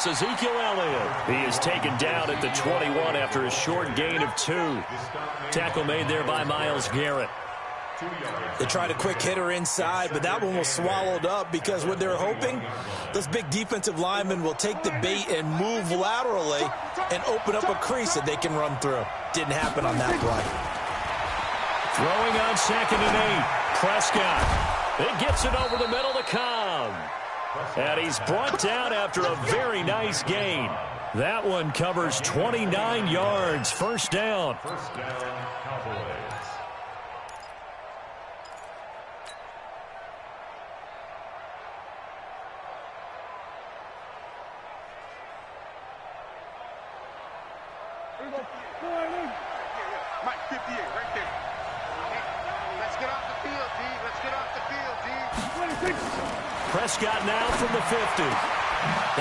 It's Ezekiel Elliott. He is taken down at the 21 after a short gain of 2. Tackle made there by Myles Garrett. They tried a quick hitter inside, but that one was swallowed up because what they're hoping, those big defensive linemen will take the bait and move laterally and open up a crease that they can run through. Didn't happen on that play. Throwing on 2nd and 8. Prescott. It gets it over the middle to Cobb. And he's brought down after a very nice gain. That one covers 29 yards. First down. First down, Cowboys. Mike, 58, right there. Let's get off the field, D. Let's get off the field, D. Prescott now from the 50.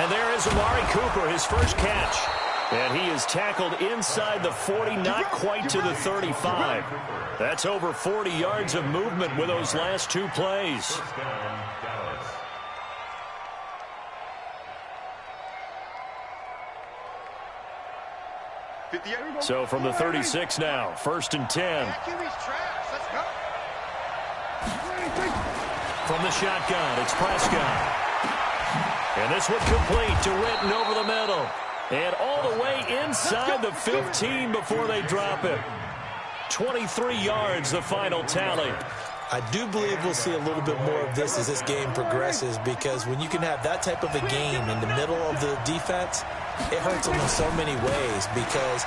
And there is Amari Cooper, his first catch. And he is tackled inside the 40, not quite to the 35. That's over 40 yards of movement with those last 2 plays. First down, Dallas. So from the 36 now, 1st and 10. Let's go. From the shotgun, it's Prescott. And this one complete to Witten over the middle. And all the way inside the 15 before they drop it. 23 yards, the final tally. I do believe we'll see a little bit more of this as this game progresses, because when you can have that type of a game in the middle of the defense, it hurts them in so many ways, because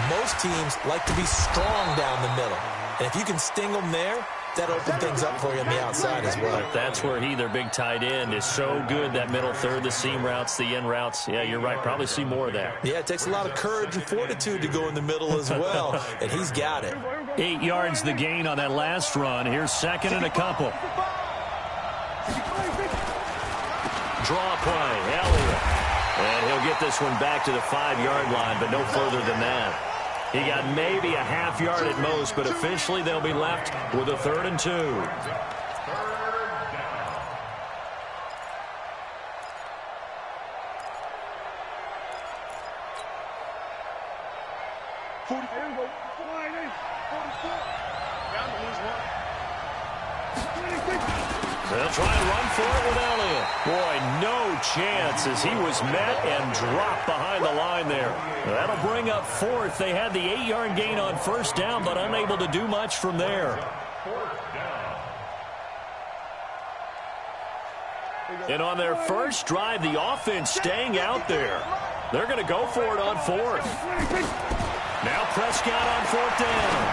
most teams like to be strong down the middle. And if you can sting them there, that opens things up for you on the outside as well. But that's where their big tight end, is so good, that middle third, the seam routes, the in routes. Yeah, you're right. Probably see more of that. Yeah, it takes a lot of courage and fortitude to go in the middle as well, and he's got it. 8 yards the gain on that last run. Here's 2nd and a couple. Draw play, Elliott. And he'll get this one back to the 5-yard line, but no further than that. He got maybe a half yard at most, but officially they'll be left with a 3rd and 2. They'll try and run for it with Elliott. Boy, no chance as he was met and dropped behind the line there. That'll bring up 4th. They had the 8-yard gain on 1st down, but unable to do much from there. And on their first drive, the offense staying out there. They're going to go for it on 4th. Now Prescott on 4th down.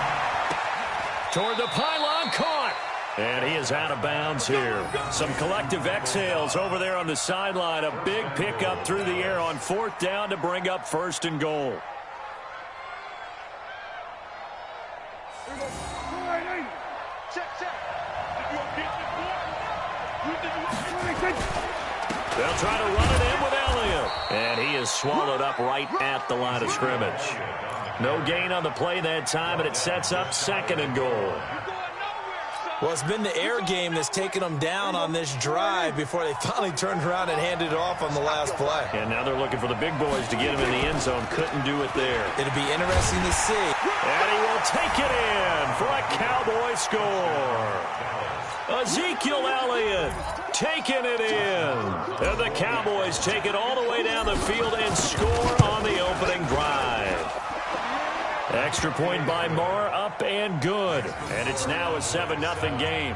Toward the pylon, caught. And he is out of bounds here. Some collective exhales over there on the sideline. A big pickup through the air on 4th down to bring up 1st and goal. They'll try to run it in with Elliott. And he is swallowed up right at the line of scrimmage. No gain on the play that time, and it sets up 2nd and goal. Well, it's been the air game that's taken them down on this drive before they finally turned around and handed it off on the last play. And now they're looking for the big boys to get him in the end zone. Couldn't do it there. It'll be interesting to see. And he will take it in for a Cowboy score. Ezekiel Elliott taking it in. And the Cowboys take it all the way down the field and score on the opening drive. Extra point by Moore, up and good. And it's now a 7-0 game.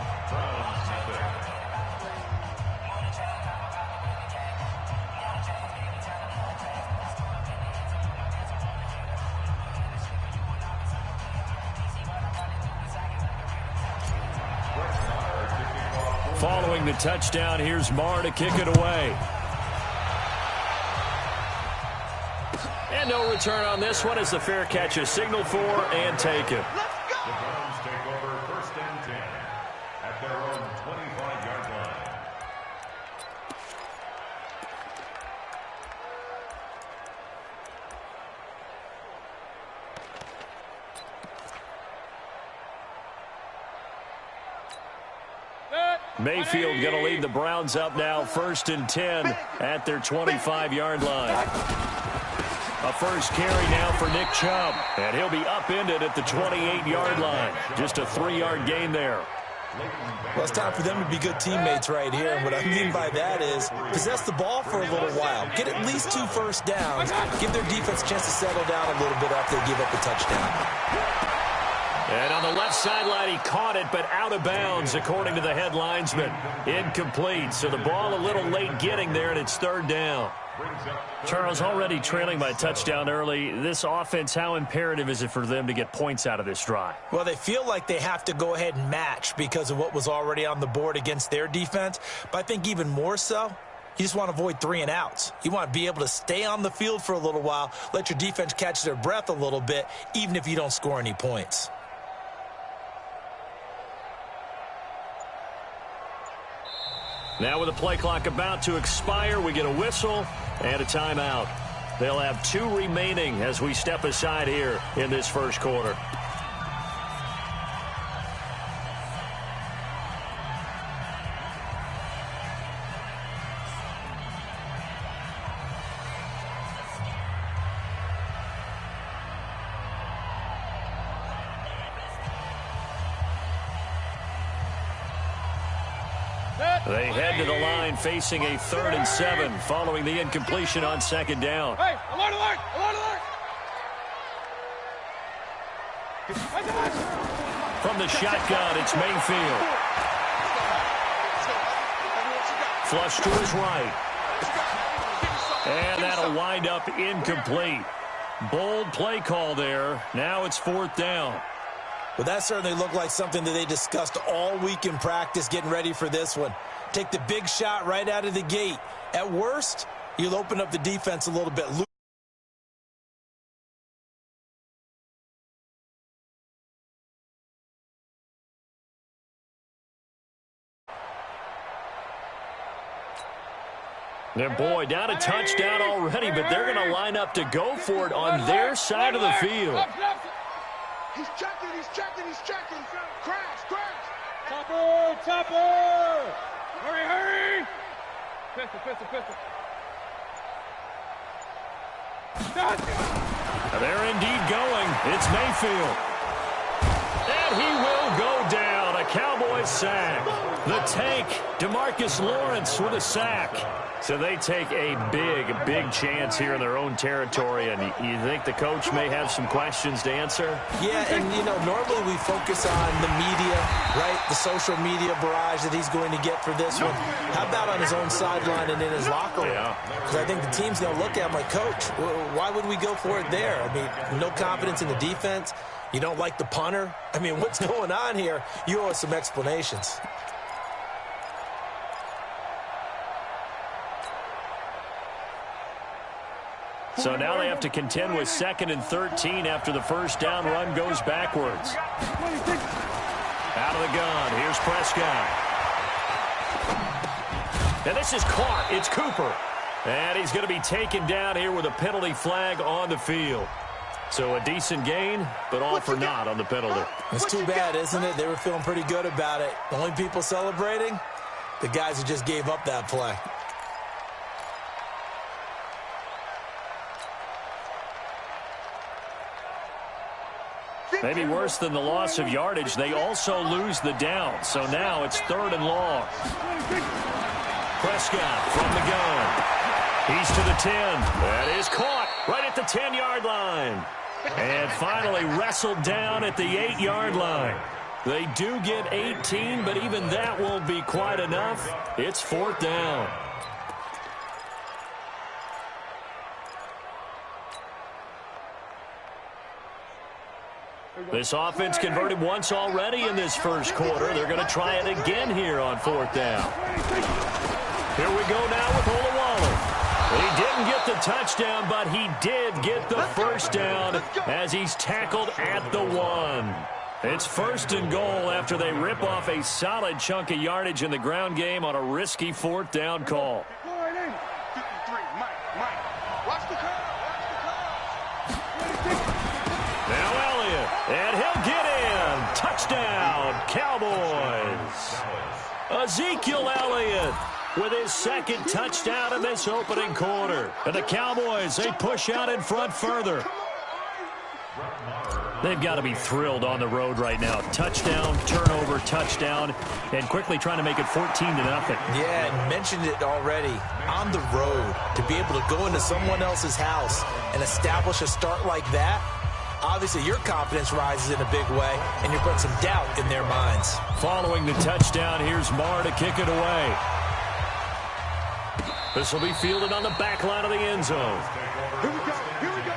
Following the touchdown, here's Marr to kick it away. And no return on this one as the fair catch is signaled for and taken. The Browns take over 1st and 10 at their own 25-yard line. Mayfield going to lead the Browns up now, 1st and 10 at their 25-yard line. A first carry now for Nick Chubb, and he'll be upended at the 28-yard line. Just a 3-yard gain there. Well, it's time for them to be good teammates right here. And what I mean by that is possess the ball for a little while. Get at least 2 first downs. Give their defense a chance to settle down a little bit after they give up a touchdown. And on the left sideline, he caught it, but out of bounds, according to the head linesman. Incomplete. So the ball a little late getting there, and it's 3rd down. Charles, already trailing by touchdown early. This offense, how imperative is it for them to get points out of this drive? Well, they feel like they have to go ahead and match because of what was already on the board against their defense. But I think even more so, you just want to avoid 3 and outs. You want to be able to stay on the field for a little while, let your defense catch their breath a little bit, even if you don't score any points. Now with the play clock about to expire, we get a whistle and a timeout. They'll have 2 remaining as we step aside here in this first quarter. They head to the line facing a 3rd and 7 following the incompletion on 2nd down. Hey, alert, alert, alert, alert! From the shotgun, it's Mayfield. Flush to his right. And that'll wind up incomplete. Bold play call there. Now it's 4th down. Well, that certainly looked like something that they discussed all week in practice getting ready for this one. Take the big shot right out of the gate. At worst, you'll open up the defense a little bit. Their boy down a touchdown already, but they're going to line up to go for it on their side of the field. He's checking, he's checking, he's checking. Crash, crash. Topper, topper. Hurry, hurry. Pistol, pistol, pistol. They're indeed going. It's Mayfield. And he will go down. A Cowboys sack. The tank, DeMarcus Lawrence with a sack. So they take a big chance here in their own territory. And you think the coach may have some questions to answer? Yeah, and, you know, normally we focus on the media, right? The social media barrage that he's going to get for this one. How about on his own sideline and in his locker room? Because I think the team's going to look at him like, Coach, why would we go for it there? I mean, no confidence in the defense. You don't like the punter? I mean, what's going on here? You owe us some explanations. So now they have to contend with 2nd and 13 after the first down run goes backwards. Out of the gun, here's Prescott. And this is caught. It's Cooper. And he's going to be taken down here with a penalty flag on the field. So a decent gain, but all for naught on the penalty. It's too bad, isn't it? They were feeling pretty good about it. The only people celebrating, the guys who just gave up that play. Maybe worse than the loss of yardage, they also lose the down. So now it's 3rd and long. Prescott from the gun. He's to the 10. That is caught right at the 10-yard line. And finally wrestled down at the 8-yard line. They do get 18, but even that won't be quite enough. It's 4th down. This offense converted once already in this first quarter. They're going to try it again here on 4th down. Here we go now with Olawale. He didn't get the touchdown, but he did get the first down as he's tackled at the 1. It's 1st and goal after they rip off a solid chunk of yardage in the ground game on a risky 4th down call. Now Elliott, and he'll get in. Touchdown, Cowboys. Ezekiel Elliott with his second touchdown in this opening quarter. And the Cowboys, they push out in front further. They've got to be thrilled on the road right now. Touchdown, turnover, touchdown, and quickly trying to make it 14-0. Yeah, and mentioned it already. On the road, to be able to go into someone else's house and establish a start like that, obviously your confidence rises in a big way, and you're putting some doubt in their minds. Following the touchdown, here's Marr to kick it away. This will be fielded on the back line of the end zone. Here we go. Here we go.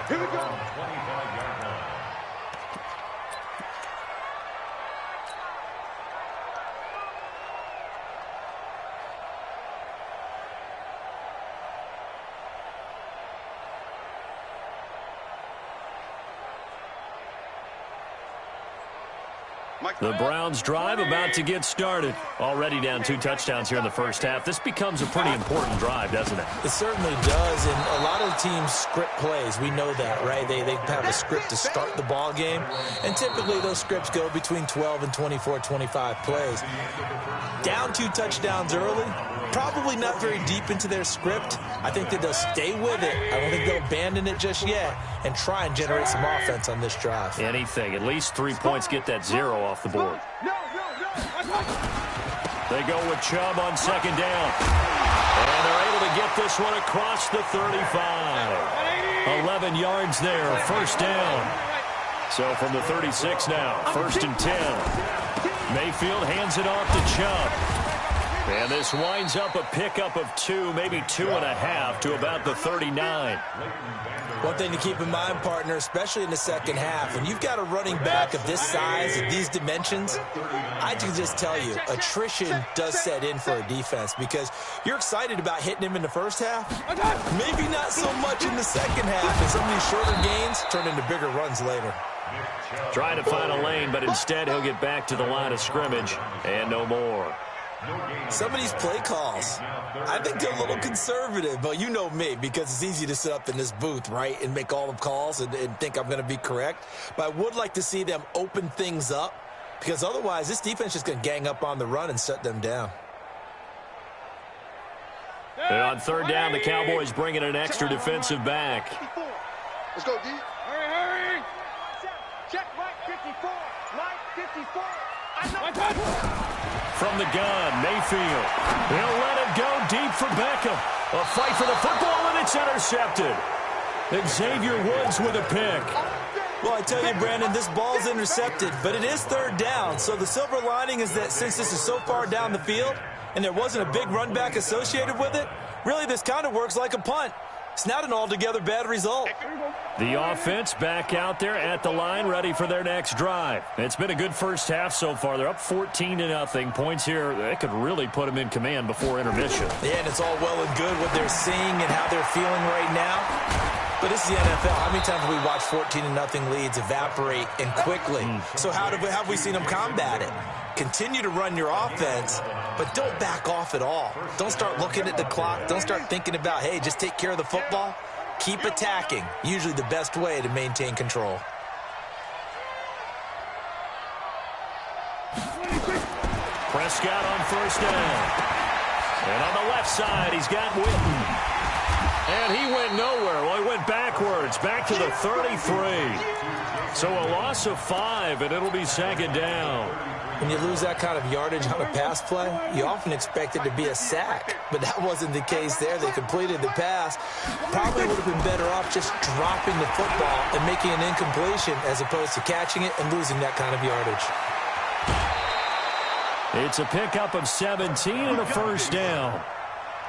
Here we go. The Browns drive about to get started. Already down 2 touchdowns here in the first half. This becomes a pretty important drive, doesn't it? It certainly does, and a lot of teams script plays. We know that, right? They have a script to start the ball game, and typically those scripts go between 12 and 24, 25 plays. Down 2 touchdowns early, probably not very deep into their script. I think that they'll stay with it. I don't think they'll abandon it just yet and try and generate some offense on this drive. Anything. At least 3 points, get that 0 off the board. They go with Chubb on second down. And they're able to get this one across the 35. 11 yards there, first down. So from the 36 now, 1st and 10. Mayfield hands it off to Chubb. And this winds up a pickup of 2, maybe 2.5 to about the 39. One thing to keep in mind, partner, especially in the second half, when you've got a running back of this size, of these dimensions, I can just tell you, attrition does set in for a defense because you're excited about hitting him in the first half. Maybe not so much in the second half, and some of these shorter gains turn into bigger runs later. Trying to find a lane, but instead he'll get back to the line of scrimmage and no more. Some of these play calls, I think they're a little conservative, but you know me, because it's easy to sit up in this booth, right, and make all the calls and think I'm going to be correct. But I would like to see them open things up, because otherwise this defense is going to gang up on the run and shut them down. And on third down, the Cowboys bring in an extra defensive back. Let's go, D. Hurry! Check right 54. Right 54. From the gun, Mayfield. He'll let it go deep for Beckham. A fight for the football, and it's intercepted. Xavier Woods with a pick. Well, I tell you, Brandon, this ball's intercepted, but it is third down. So the silver lining is that since this is so far down the field and there wasn't a big run back associated with it, really this kind of works like a punt. It's not an altogether bad result. The offense back out there at the line, ready for their next drive. It's been a good first half so far. They're up 14-0. Points here, that could really put them in command before intermission. Yeah, and it's all well and good what they're seeing and how they're feeling right now. But this is the NFL. How many times have we watched 14-0 leads evaporate and quickly? So how have we seen them combat it? Continue to run your offense, but don't back off at all. Don't start looking at the clock. Don't start thinking about, hey, just take care of the football. Keep attacking. Usually the best way to maintain control. Prescott on first down. And on the left side, he's got Witten. And he went nowhere. Well, he went backwards, back to the 33. So a loss of 5, and it'll be second down. When you lose that kind of yardage on a pass play, you often expect it to be a sack. But that wasn't the case there. They completed the pass. Probably would have been better off just dropping the football and making an incompletion as opposed to catching it and losing that kind of yardage. It's a pickup of 17 and a first down.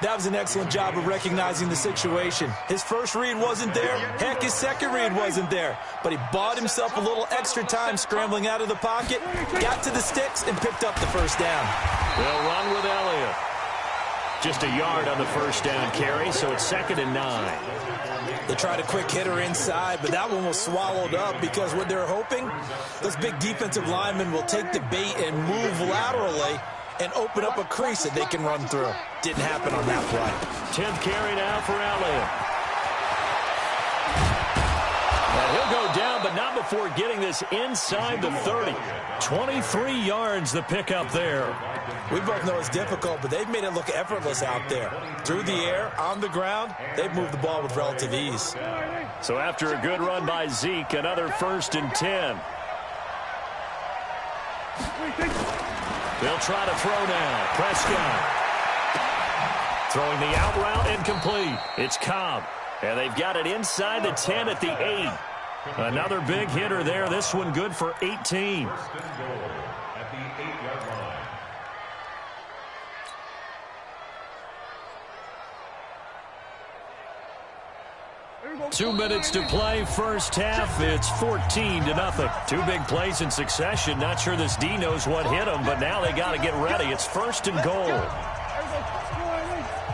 That was an excellent job of recognizing the situation. His first read wasn't there. Heck, his second read wasn't there. But he bought himself a little extra time scrambling out of the pocket, got to the sticks, and picked up the first down. They'll run with Elliott. Just a yard on the first down carry, so it's 2nd and 9. They tried a quick hitter inside, but that one was swallowed up because what they're hoping, those big defensive linemen will take the bait and move laterally and open up a crease that they can run through. Didn't happen on that play. 10th carry now for Elliott. And he'll go down, but not before getting this inside the 30. 23 yards the pickup there. We both know it's difficult, but they've made it look effortless out there. Through the air, on the ground, they've moved the ball with relative ease. So after a good run by Zeke, another 1st and 10. They'll try to throw now. Prescott. Throwing the out route incomplete. It's Cobb. And they've got it inside the 10 at the 8. Another big hitter there. This one good for 18. First and goal at the 8-yard line. 2 minutes to play, first half. It's 14-0. 2 big plays in succession. Not sure this D knows what hit them, but now they got to get ready. It's 1st and goal.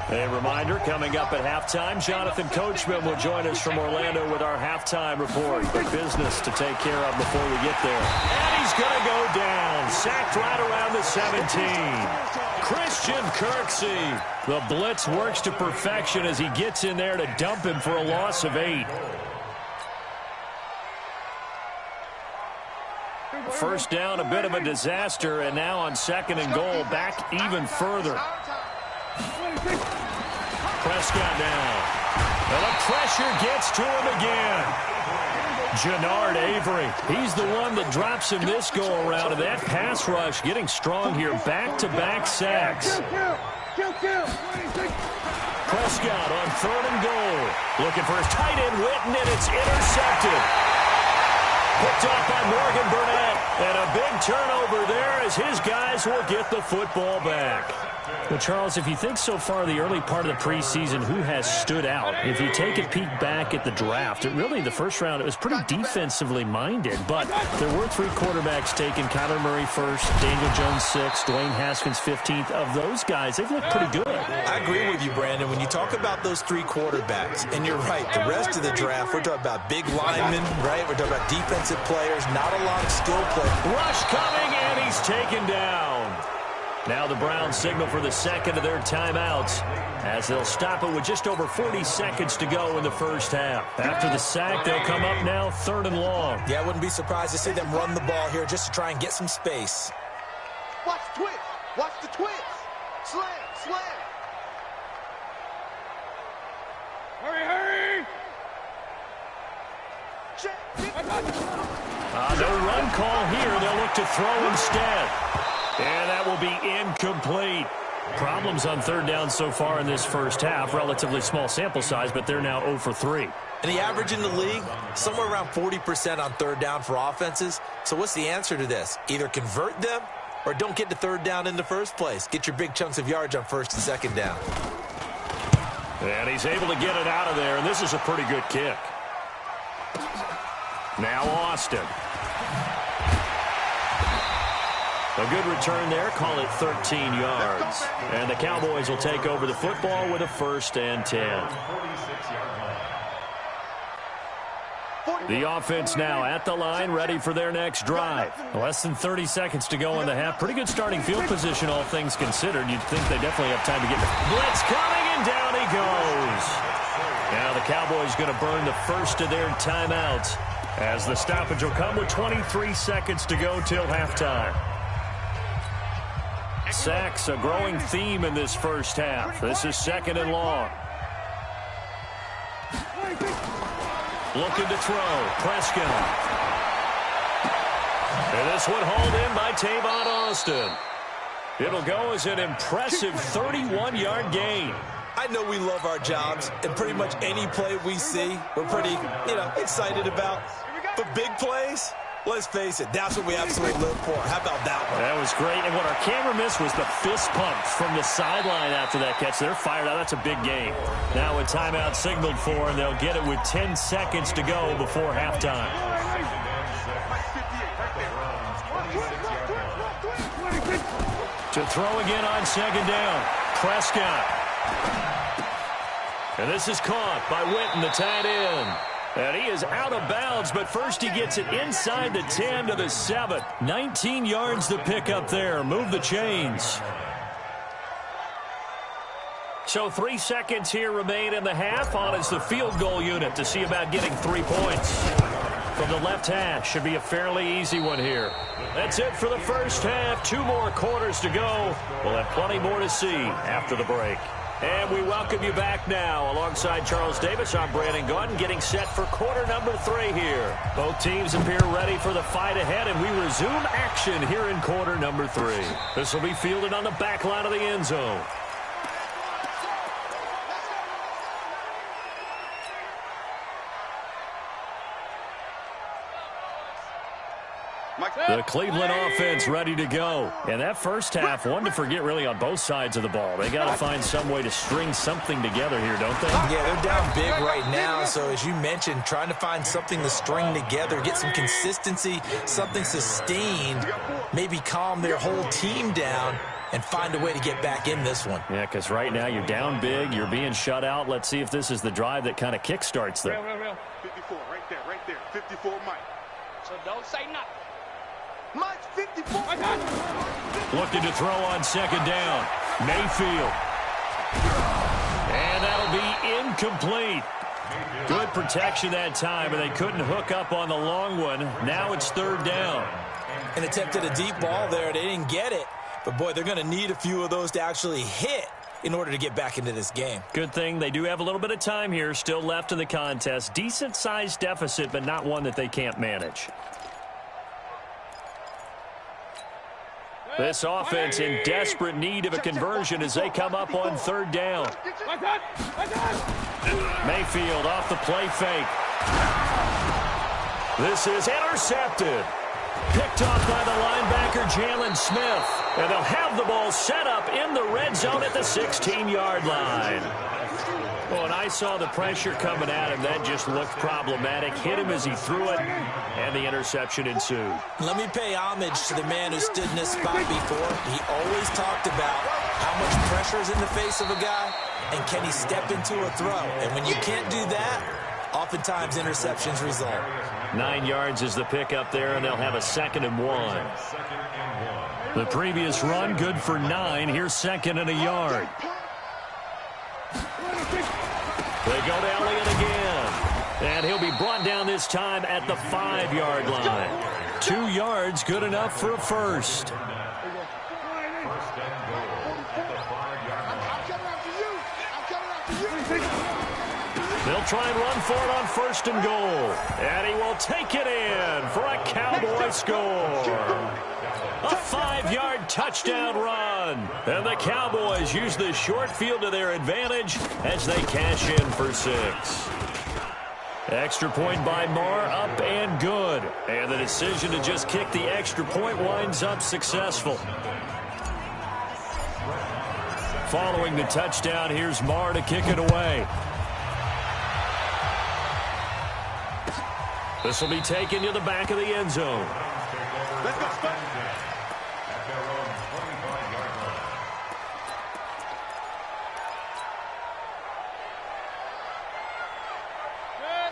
A reminder, coming up at halftime, Jonathan Coachman will join us from Orlando with our halftime report. But business to take care of before we get there. And he's going to go down. Sacked right around the 17. Christian Kirksey. The blitz works to perfection as he gets in there to dump him for a loss of 8. First down, a bit of a disaster, and now on 2nd and goal, back even further. Prescott now. And the pressure gets to him again. Jannard Avery. He's the one that drops him this go-around, and that pass rush getting strong here. Back-to-back sacks. Prescott on 3rd and goal. Looking for his tight end, Witten, and it's intercepted. Picked off by Morgan Burnett. And a big turnover there as his guys will get the football back. Well, Charles, if you think so far the early part of the preseason, who has stood out? If you take a peek back at the draft, really the first round, it was pretty defensively minded. But there were 3 quarterbacks taken. Kyler Murray 1st, Daniel Jones 6th, Dwayne Haskins 15th. Of those guys, they've looked pretty good. I agree with you, Brandon. When you talk about those 3 quarterbacks, and you're right, the rest of the draft, we're talking about big linemen, right? We're talking about defensive players, not a lot of skill play. Rush coming, and he's taken down. Now the Browns signal for the 2nd of their timeouts as they'll stop it with just over 40 seconds to go in the first half. After the sack, they'll come up now 3rd and long. Yeah, I wouldn't be surprised to see them run the ball here just to try and get some space. Watch the twist. Watch the twist. Slam, slam. Hurry! No run call here. They'll look to throw instead. And that will be incomplete. Problems on 3rd down so far in this first half. Relatively small sample size, but they're now 0 for 3. And the average in the league, somewhere around 40% on 3rd down for offenses. So what's the answer to this? Either convert them or don't get to 3rd down in the first place. Get your big chunks of yards on 1st and 2nd down. And he's able to get it out of there, and this is a pretty good kick. Now Austin. A good return there. Call it 13 yards. And the Cowboys will take over the football with a 1st and 10. The offense now at the line, ready for their next drive. Less than 30 seconds to go in the half. Pretty good starting field position, all things considered. You'd think they definitely have time to get the blitz coming, and down he goes. Now the Cowboys going to burn the 1st of their timeouts as the stoppage will come with 23 seconds to go till halftime. Sacks, a growing theme in this first half. This is 2nd and long. Looking to throw. Prescott. And this one hauled in by Tavon Austin. It'll go as an impressive 31-yard gain. I know we love our jobs, and pretty much any play we see, we're pretty, excited about. But big plays, let's face it, that's what we absolutely live for. How about that one? That was great. And what our camera missed was the fist pump from the sideline after that catch. They're fired out. That's a big game. Now a timeout signaled for, and they'll get it with 10 seconds to go before halftime. To throw again on 2nd down. Prescott. And this is caught by Witten, the tight end. And he is out of bounds, but first he gets it inside the 10 to the 7. 19 yards to pick up there. Move the chains. So 3 seconds here remain in the half. On is the field goal unit to see about getting 3 points. from the left hash. Should be a fairly easy one here. That's it for the first half. 2 more quarters to go. We'll have plenty more to see after the break. And we welcome you back now. Alongside Charles Davis, I'm Brandon Gaudin, getting set for quarter number 3 here. Both teams appear ready for the fight ahead, and we resume action here in quarter number 3. This will be fielded on the back line of the end zone. The Cleveland offense ready to go. And that first half, one to forget really on both sides of the ball. They got to find some way to string something together here, don't they? Yeah, they're down big right now. So as you mentioned, trying to find something to string together, get some consistency, something sustained, maybe calm their whole team down and find a way to get back in this one. Yeah, because right now you're down big, you're being shut out. Let's see if this is the drive that kind of kickstarts them. 54, right there. 54, Mike. So don't say nothing. Mike's 54. Looking to throw on second down. Mayfield. And that'll be incomplete. Good protection that time, and they couldn't hook up on the long one. Now it's third down. And attempted a deep ball there. They didn't get it. But, boy, they're going to need a few of those to actually hit in order to get back into this game. Good thing they do have a little bit of time here still left in the contest. Decent-sized deficit, but not one that they can't manage. This offense in desperate need of a conversion as they come up on third down. Mayfield off the play fake. This is intercepted. Picked off by the linebacker, Jalen Smith. And they'll have the ball set up in the red zone at the 16-yard line. Well, and I saw the pressure coming at him. That just looked problematic. Hit him as he threw it, and the interception ensued. Let me pay homage to the man who stood in this spot before. He always talked about how much pressure is in the face of a guy, and can he step into a throw. And when you can't do that, oftentimes interceptions result. 9 yards is the pickup there, and they'll have a 2nd and 1. The previous run, good for 9. Here's 2nd and a yard. They go to Elliott again. And he'll be brought down this time at the 5-yard line. 2 yards, good enough for a first. They'll try and run for it on 1st and goal. And he will take it in for a Cowboy score. A 5-yard touchdown run. And the Cowboys use the short field to their advantage as they cash in for 6. Extra point by Marr, up and good. And the decision to just kick the extra point winds up successful. Following the touchdown, here's Marr to kick it away. This will be taken to the back of the end zone. Let's go, Spike.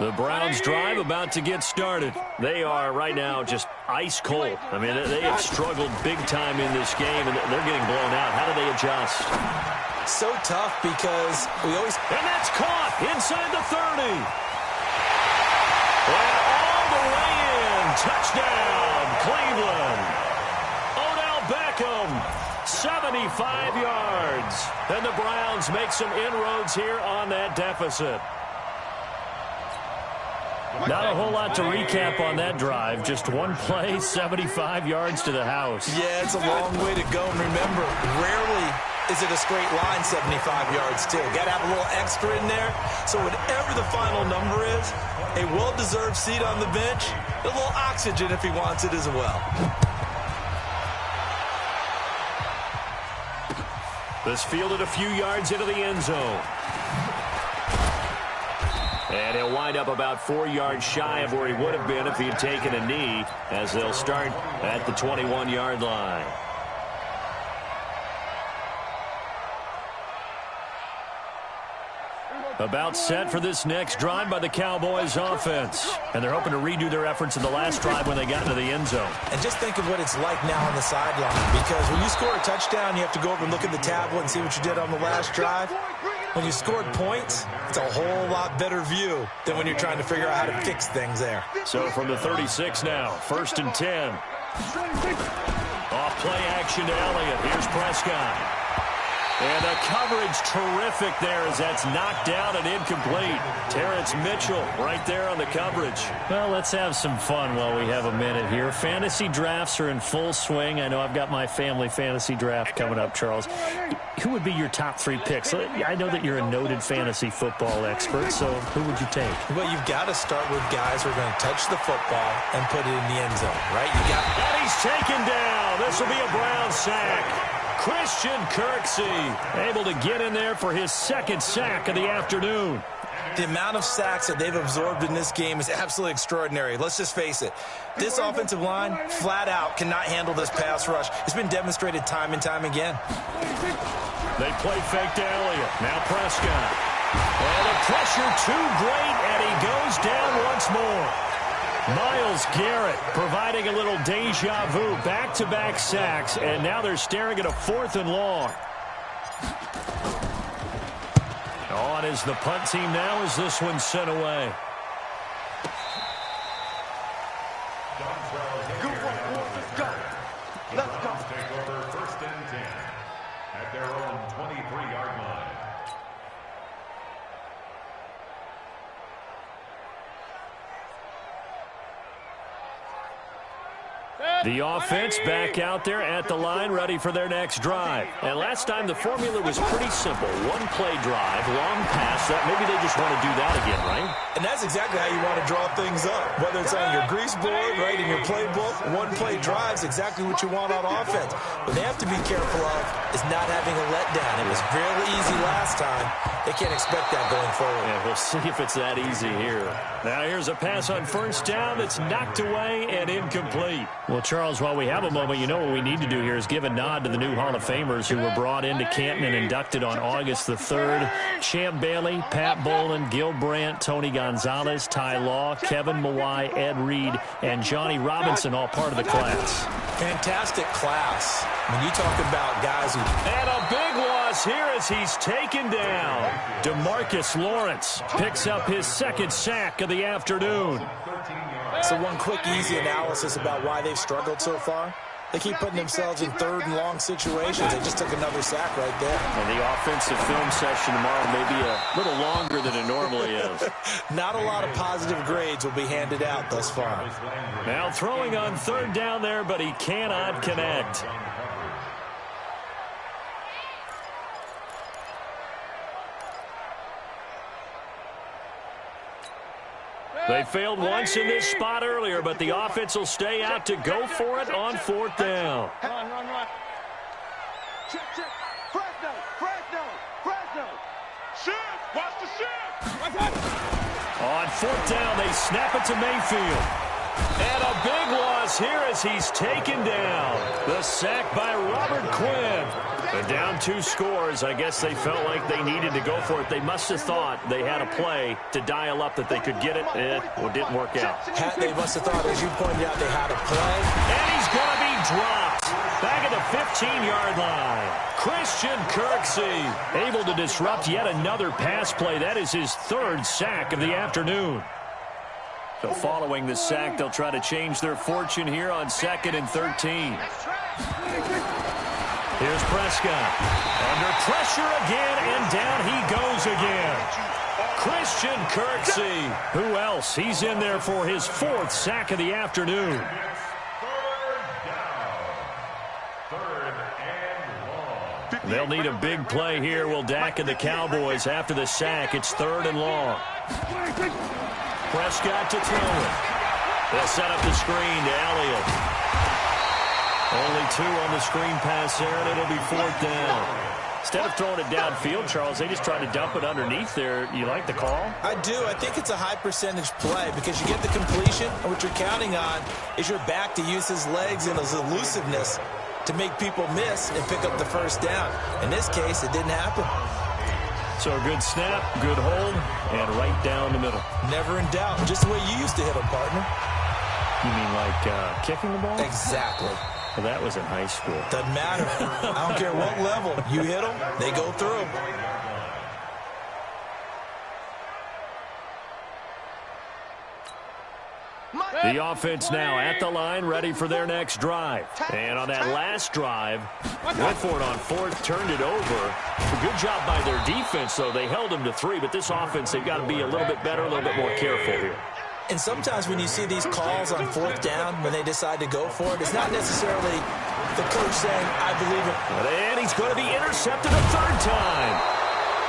The Browns drive about to get started. They are right now just ice cold. I mean, they have struggled big time in this game, and they're getting blown out. How do they adjust? So tough because we always... And that's caught inside the 30. And all the way in. Touchdown, Cleveland. Odell Beckham, 75 yards. And the Browns make some inroads here on that deficit. Not a whole lot to recap on that drive. Just one play, 75 yards to the house. Yeah, it's a long way to go. And remember, rarely is it a straight line 75 yards, too. Got to have a little extra in there. So whatever the final number is, a well-deserved seat on the bench, a little oxygen if he wants it as well. This fielded a few yards into the end zone. And he'll wind up about 4 yards shy of where he would have been if he had taken a knee, as they'll start at the 21-yard line. About set for this next drive by the Cowboys offense. And they're hoping to redo their efforts in the last drive when they got into the end zone. And just think of what it's like now on the sideline, because when you score a touchdown, you have to go over and look at the tablet and see what you did on the last drive. when you scored points, it's a whole lot better view than when you're trying to figure out how to fix things there. So from the 36 now, 1st and 10. Off play action to Elliott. Here's Prescott. And the coverage terrific there as that's knocked down and incomplete. Terrence Mitchell right there on the coverage. Well, let's have some fun while we have a minute here. Fantasy drafts are in full swing. I know I've got my family fantasy draft coming up, Charles. Who would be your top 3 picks? I know that you're a noted fantasy football expert, so who would you take? Well, you've got to start with guys who are going to touch the football and put it in the end zone, right? And he's taken down. This will be a Brown sack. Christian Kirksey able to get in there for his 2nd sack of the afternoon. The amount of sacks that they've absorbed in this game is absolutely extraordinary. Let's just face it. This offensive line, flat out, cannot handle this pass rush. It's been demonstrated time and time again. They play fake to Elliott. Now Prescott. And the pressure too great, and he goes down once more. Myles Garrett providing a little deja vu, back-to-back sacks, and now they're staring at a 4th and long. On is the punt team now as this one's sent away. Let's go. Take over 1st and 10 at their own 23-yard line. The offense back out there at the line, ready for their next drive. And last time the formula was pretty simple. 1-play drive, long pass. Maybe they just want to do that again, right? And that's exactly how you want to draw things up. Whether it's on your grease board, right, in your playbook, 1-play drive is exactly what you want on offense. What they have to be careful of is not having a letdown. It was really easy last time. They can't expect that going forward. Yeah, we'll see if it's that easy here. Now here's a pass on 1st down that's knocked away and incomplete. Well, Charles, while we have a moment, you know what we need to do here is give a nod to the new Hall of Famers who were brought into Canton and inducted on August the 3rd. Champ Bailey, Pat Bolin, Gil Brandt, Tony Gonzalez, Ty Law, Kevin Mawai, Ed Reed, and Johnny Robinson, all part of the class. Fantastic class. When you talk about guys who... And a big loss here as he's taken down. DeMarcus Lawrence picks up his 2nd sack of the afternoon. So one quick, easy analysis about why they've struggled so far. They keep putting themselves in 3rd and long situations. They just took another sack right there. And the offensive film session tomorrow may be a little longer than it normally is. Not a lot of positive grades will be handed out thus far. Now throwing on 3rd down there, but he cannot connect. They failed once in this spot earlier, but the offense will stay out to go for it on 4th down. Run. Check. Fresno. Shift. Watch the shift. On 4th down, they snap it to Mayfield. And a big loss here as he's taken down. The sack by Robert Quinn. And down 2 scores. I guess they felt like they needed to go for it. They must have thought they had a play to dial up that they could get it. It didn't work out. They must have thought, as you pointed out, they had a play. And he's going to be dropped. Back at the 15-yard line. Christian Kirksey able to disrupt yet another pass play. That is his 3rd sack of the afternoon. So following the sack, they'll try to change their fortune here on 2nd and 13. Here's Prescott. Under pressure again, and down he goes again. Christian Kirksey. Who else? He's in there for his 4th sack of the afternoon. They'll need a big play here, will Dak and the Cowboys. After the sack, it's 3rd and long. Prescott to throw it. They'll set up the screen to Elliott. Only 2 on the screen pass there, and it'll be 4th down. Instead of throwing it downfield, Charles, they just tried to dump it underneath there. You like the call? I do. I think it's a high percentage play because you get the completion, and what you're counting on is your back to use his legs and his elusiveness to make people miss and pick up the 1st down. In this case, it didn't happen. So a good snap, good hold, and right down the middle. Never in doubt. Just the way you used to hit them, partner. You mean like kicking the ball? Exactly. Well, that was in high school. Doesn't matter. I don't care what level. You hit them, they go through. The offense now at the line, ready for their next drive. And on that last drive, went for it on fourth, turned it over. Good job by their defense, though. They held them to 3, but this offense, they've got to be a little bit better, a little bit more careful here. And sometimes when you see these calls on fourth down, when they decide to go for it, it's not necessarily the coach saying, I believe it. And he's going to be intercepted a third time.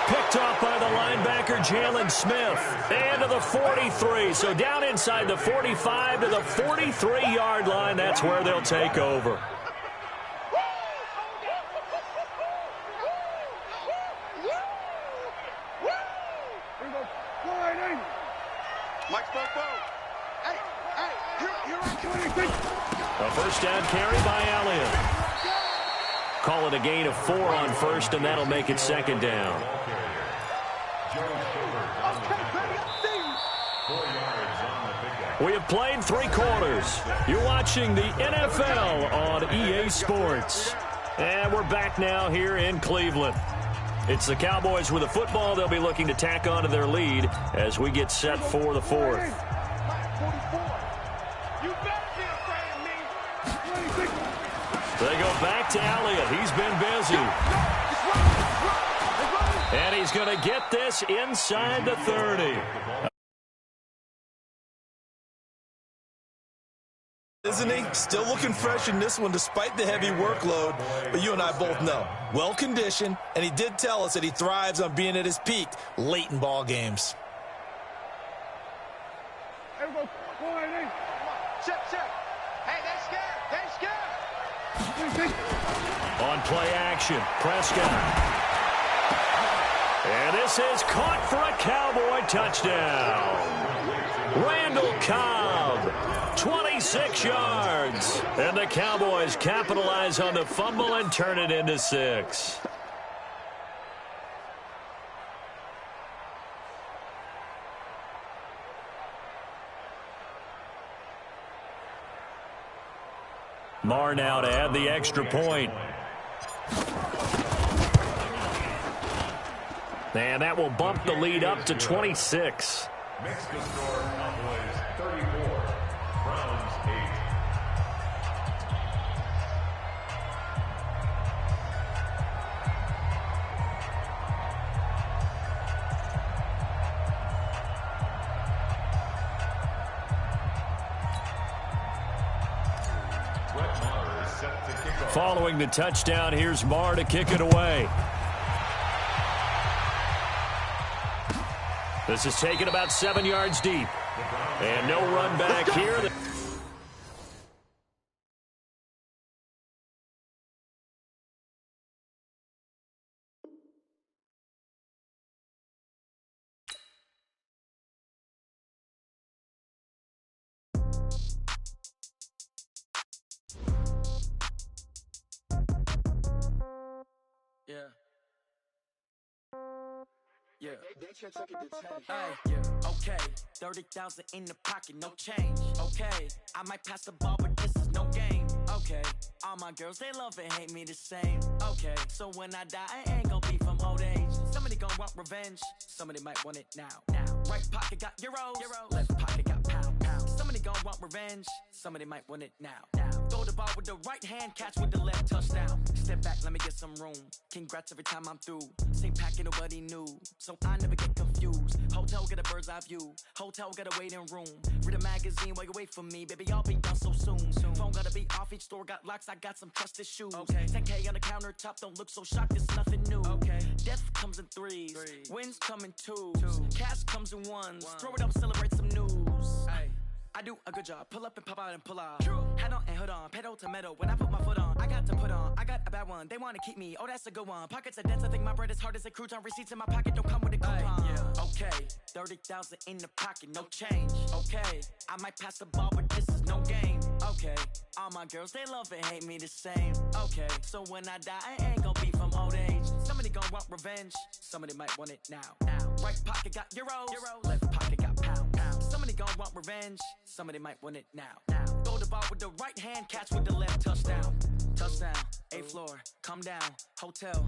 Picked off by the linebacker, Jalen Smith. And to the 43. So down inside the 45 to the 43-yard line. That's where they'll take over. A first down carry by Elliott. Call it a gain of 4 on first, and that'll make it second down. We have played 3 quarters. You're watching the NFL on EA Sports. And we're back now here in Cleveland. It's the Cowboys with the football. They'll be looking to tack on to their lead as we get set for the fourth. They go back to Elliott. He's been busy. And he's going to get this inside the 30. Isn't he? Still looking fresh in this one despite the heavy workload. But you and I both know, well-conditioned, and he did tell us that he thrives on being at his peak late in ball games. Check. Hey, they're scared. On play action, Prescott. And this is caught for a Cowboy touchdown. Randall Cobb, 26 yards. And the Cowboys capitalize on the fumble and turn it into 6. Marr now to add the extra point. And that will bump the lead up to 26. Makes the score Cowboys 34, Browns 8. Following the touchdown, here's Marr to kick it away. This is taken about 7 yards deep. And no run back here. Okay, 30,000 in the pocket, no change. Okay, I might pass the ball, but this is no game. Okay, all my girls, they love and hate me the same. Okay, so when I die, I ain't gonna be from old age. Somebody gonna want revenge, somebody might want it now. Right pocket got euros, left pocket got pound. Somebody gonna want revenge, somebody might want it now. Throw the ball with the right hand, catch with the left, touchdown. Step back, let me get some room. Congrats every time I'm through. Same packet, nobody knew, so I never get confused. Hotel get a bird's eye view, hotel got a waiting room. Read a magazine while you wait for me, baby, I'll be done so soon. Phone gotta be off, each store got locks, I got some trusted shoes. 10K on the countertop, don't look so shocked, it's nothing new. Death comes in threes, wins come in twos. Cash comes in ones, throw it up, celebrate some news. I do a good job, pull up and pop out and pull out. Head on and hood on, pedal to metal. When I put my foot on, I got to put on. I got a bad one, they wanna keep me, oh that's a good one. Pockets are dense, I think my bread is hard as a crouton. Receipts in my pocket, don't come with a coupon. Okay, 30,000 in the pocket, no change. Okay, I might pass the ball, but this is no game. Okay, all my girls, they love and hate me the same. Okay, so when I die, I ain't gonna be from old age. Somebody gonna want revenge, somebody might want it now. Right pocket got euros, left pocket got pound. Somebody gonna want revenge, somebody might want it now. Throw the ball with the right hand, catch with the left, touchdown. Touchdown, 8th floor, come down, hotel.